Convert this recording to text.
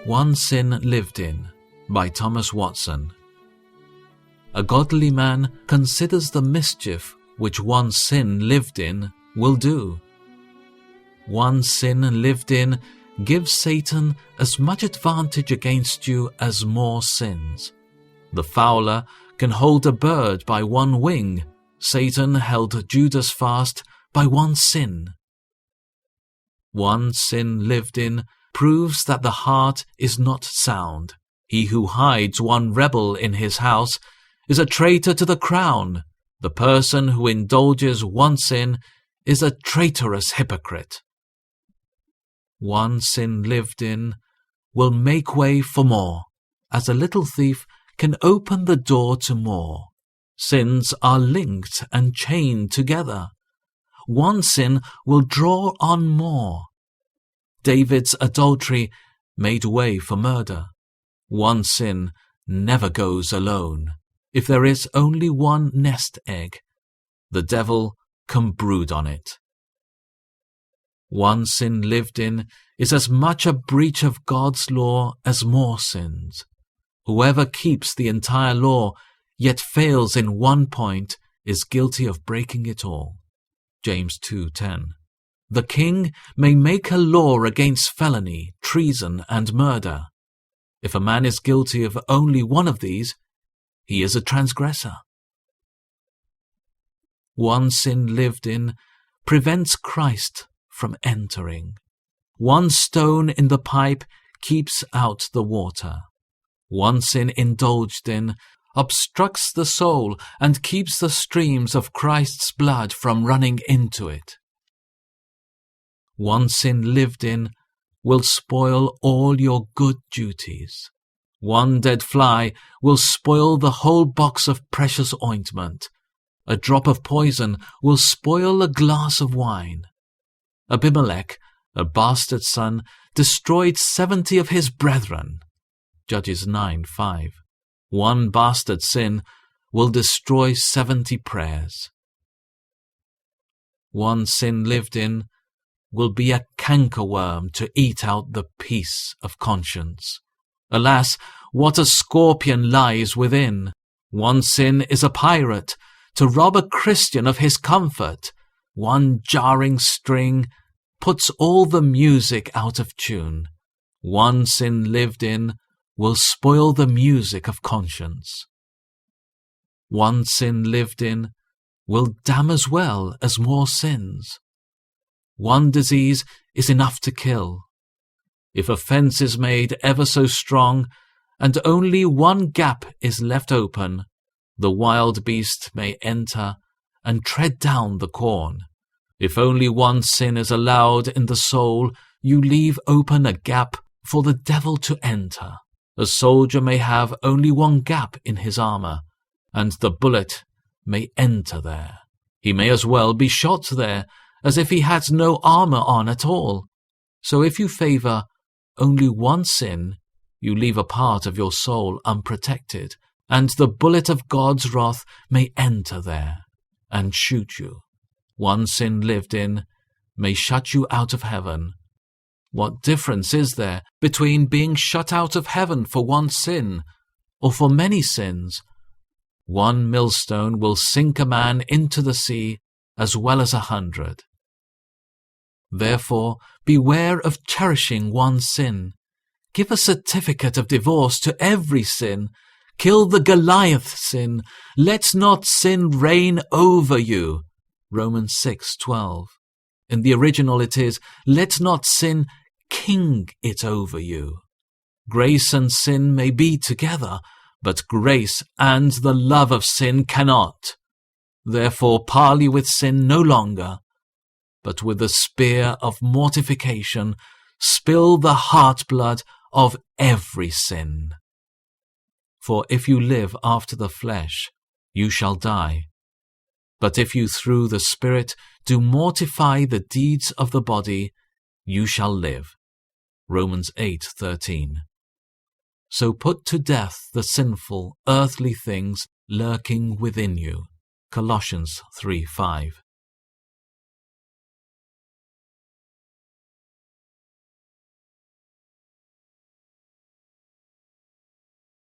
One Sin Lived In by Thomas Watson. A godly man considers the mischief which one sin lived in will do. One sin lived in gives Satan as much advantage against you as more sins. The fowler can hold a bird by one wing. Satan held Judas fast by one sin. One sin lived in proves that the heart is not sound. He who hides one rebel in his house is a traitor to the crown. The person who indulges one sin is a traitorous hypocrite. One sin lived in will make way for more, as a little thief can open the door to more. Sins are linked and chained together. One sin will draw on more. David's adultery made way for murder. One sin never goes alone. If there is only one nest egg, the devil can brood on it. One sin lived in is as much a breach of God's law as more sins. Whoever keeps the entire law, yet fails in one point, is guilty of breaking it all. James 2:10. The king may make a law against felony, treason, and murder. If a man is guilty of only one of these, he is a transgressor. One sin lived in prevents Christ from entering. One stone in the pipe keeps out the water. One sin indulged in obstructs the soul and keeps the streams of Christ's blood from running into it. One sin lived in will spoil all your good duties. One dead fly will spoil the whole box of precious ointment. A drop of poison will spoil a glass of wine. Abimelech, a bastard son, destroyed 70 of his brethren. Judges 9:5. One bastard sin will destroy 70 prayers. One sin lived in will be a cankerworm to eat out the peace of conscience. Alas, what a scorpion lies within! One sin is a pirate, to rob a Christian of his comfort. One jarring string puts all the music out of tune. One sin lived in will spoil the music of conscience. One sin lived in will damn as well as more sins. One disease is enough to kill. If a fence is made ever so strong, and only one gap is left open, the wild beast may enter and tread down the corn. If only one sin is allowed in the soul, you leave open a gap for the devil to enter. A soldier may have only one gap in his armor, and the bullet may enter there. He may as well be shot there as if he had no armor on at all. So if you favor only one sin, you leave a part of your soul unprotected, and the bullet of God's wrath may enter there and shoot you. One sin lived in may shut you out of heaven. What difference is there between being shut out of heaven for one sin or for many sins? One millstone will sink a man into the sea as well as 100. Therefore, beware of cherishing one sin. Give a certificate of divorce to every sin. Kill the Goliath sin. Let not sin reign over you. Romans 6:12. In the original it is, let not sin king it over you. Grace and sin may be together, but grace and the love of sin cannot. Therefore parley with sin no longer, but with the spear of mortification spill the heart-blood of every sin. For if you live after the flesh, you shall die. But if you through the Spirit do mortify the deeds of the body, you shall live. Romans 8:13. So put to death the sinful, earthly things lurking within you. Colossians 3:5.